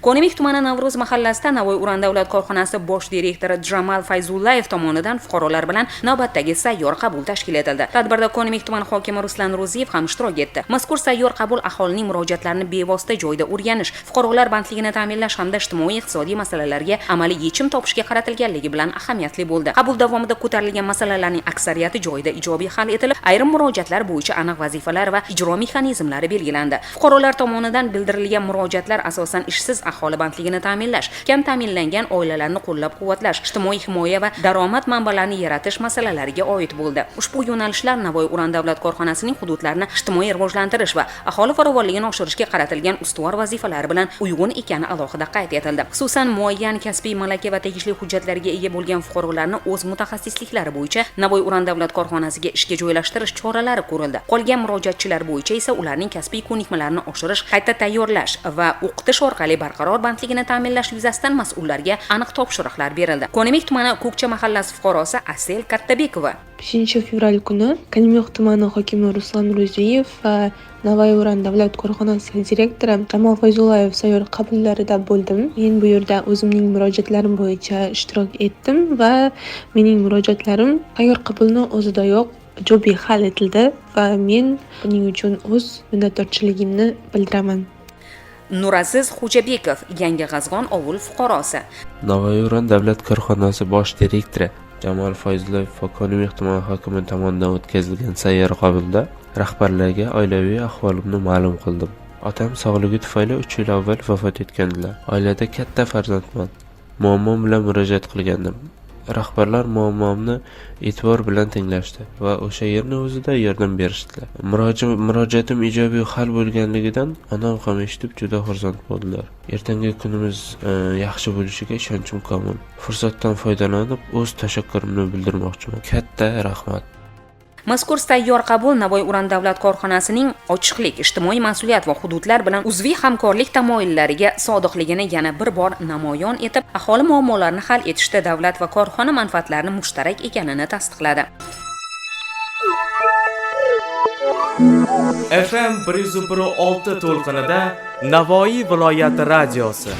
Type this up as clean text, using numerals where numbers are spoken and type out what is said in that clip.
Ko'nemik tumani Navro'z mahallasida Navoiy Uran davlat korxonasi bosh direktori Jamal Fayzullayev tomonidan fuqarolar bilan navbatdagi sayyor qabul tashkil etildi. Tadbirda Ko'nemik tumani hokimi Ruslan Ro'ziyev ham ishtirok etdi. Mazkur sayyor qabul aholining murojaatlarini bevosita joyda o'rganish, fuqarolar bandligini ta'minlash hamda ijtimoiy-iqtisodiy masalalarga amaliy yechim topishga qaratilganligi bilan ahamiyatli bo'ldi. Qabul davomida ko'tarilgan masalalarning aksariyati joyida ijobiy hal etilib, ayrim murojaatlar bo'yicha aniq vazifalar va ijro mexanizmlari belgilandi. Fuqarolar tomonidan bildirilgan murojaatlar asosan ishsiz aholi bandligini ta'minlash, kam ta'minlangan oilalarni qo'llab-quvvatlash, ijtimoiy himoya va daromad manbalarini yaratish masalalariga oid bo'ldi. Ushbu yo'nalishlar Navoiy Uran davlat korxonasining hududlarini ijtimoiy rivojlantirish va aholi farovonligini oshirishga qaratilgan ustuvor vazifalar bilan uyg'un ekani alohida qayd etildi. Xususan, muayyan kasbiy malaka va tegishli hujjatlarga ega bo'lgan fuqarolarni o'z mutaxassisliklari bo'yicha Navoiy Uran davlat korxonasiga ishga joylashtirish choralari ko'rildi. Qolgan murojaatchilar bo'yicha esa ularning kasbiy ko'nikmalarini oshirish, qayta tayyorlash va o'qitish orqali barqaror bandligini ta'minlash yuzasidan mas'ullarga aniq topshiriqlar berildi. Ko'nemik tumani Ko'kcha mahallasi fuqarosi Asel Kattabekova 5-fevral kuni Ko'nemik tumani hokimi Ruslan Ro'ziyev va Navoiy Uran davlat korxonasi direktori Jamal Fayzullayev sayyor qabullarida bo'ldim. Men bu yerda o'zimning murojaatlarim bo'yicha ishtirok etdim va mening murojaatlarim sayyor qabulning o'zidayoq ijobiy hal etildi va men buning uchun o'z minnatdorchiligimni bildiraman. Nuraziz Xo'jabekov, Yangi G'azg'on ovul fuqarosi. Navoiy Uran davlat korxonasi bosh direktori Jamal Fayzullayev va Ko'nemik tumani hokimi tomonidan o'tkazilgan sayyor qabulda rahbarlarga oilaviy ahvolimni ma'lum qildim. Otam sog'ligi tufayli 3 yil avval vafot etgandilar. Oilada katta farzandman. Muammom bilan murojaat qilgandim. Rahbarlar muammomni e'tibor bilan tinglashdi va o'sha yerni o'zida yordam berishdilar. Murojaatim ijobiy hal bo'lganligidan onam ham eshitib juda xursand bo'ldilar. Ertangi kunimiz yaxshi bo'lishiga ishonchim komil. Fursatdan foydalanib o'z tashakkurimni bildirmoqchiman. Katta rahmat. Mazkur sayyor qabul Navoiy Uran davlat korxonasining ochiqlik, ijtimoiy mas'uliyat va hududlar bilan uzviy hamkorlik tamoyillariga sodiqligini yana bir bor namoyon etib, aholi muammolarini hal etishda davlat va korxona manfaatlarini mushtarak ekanini tasdiqladi. FM 101.6 to'lqinida Navoiy viloyati radiosi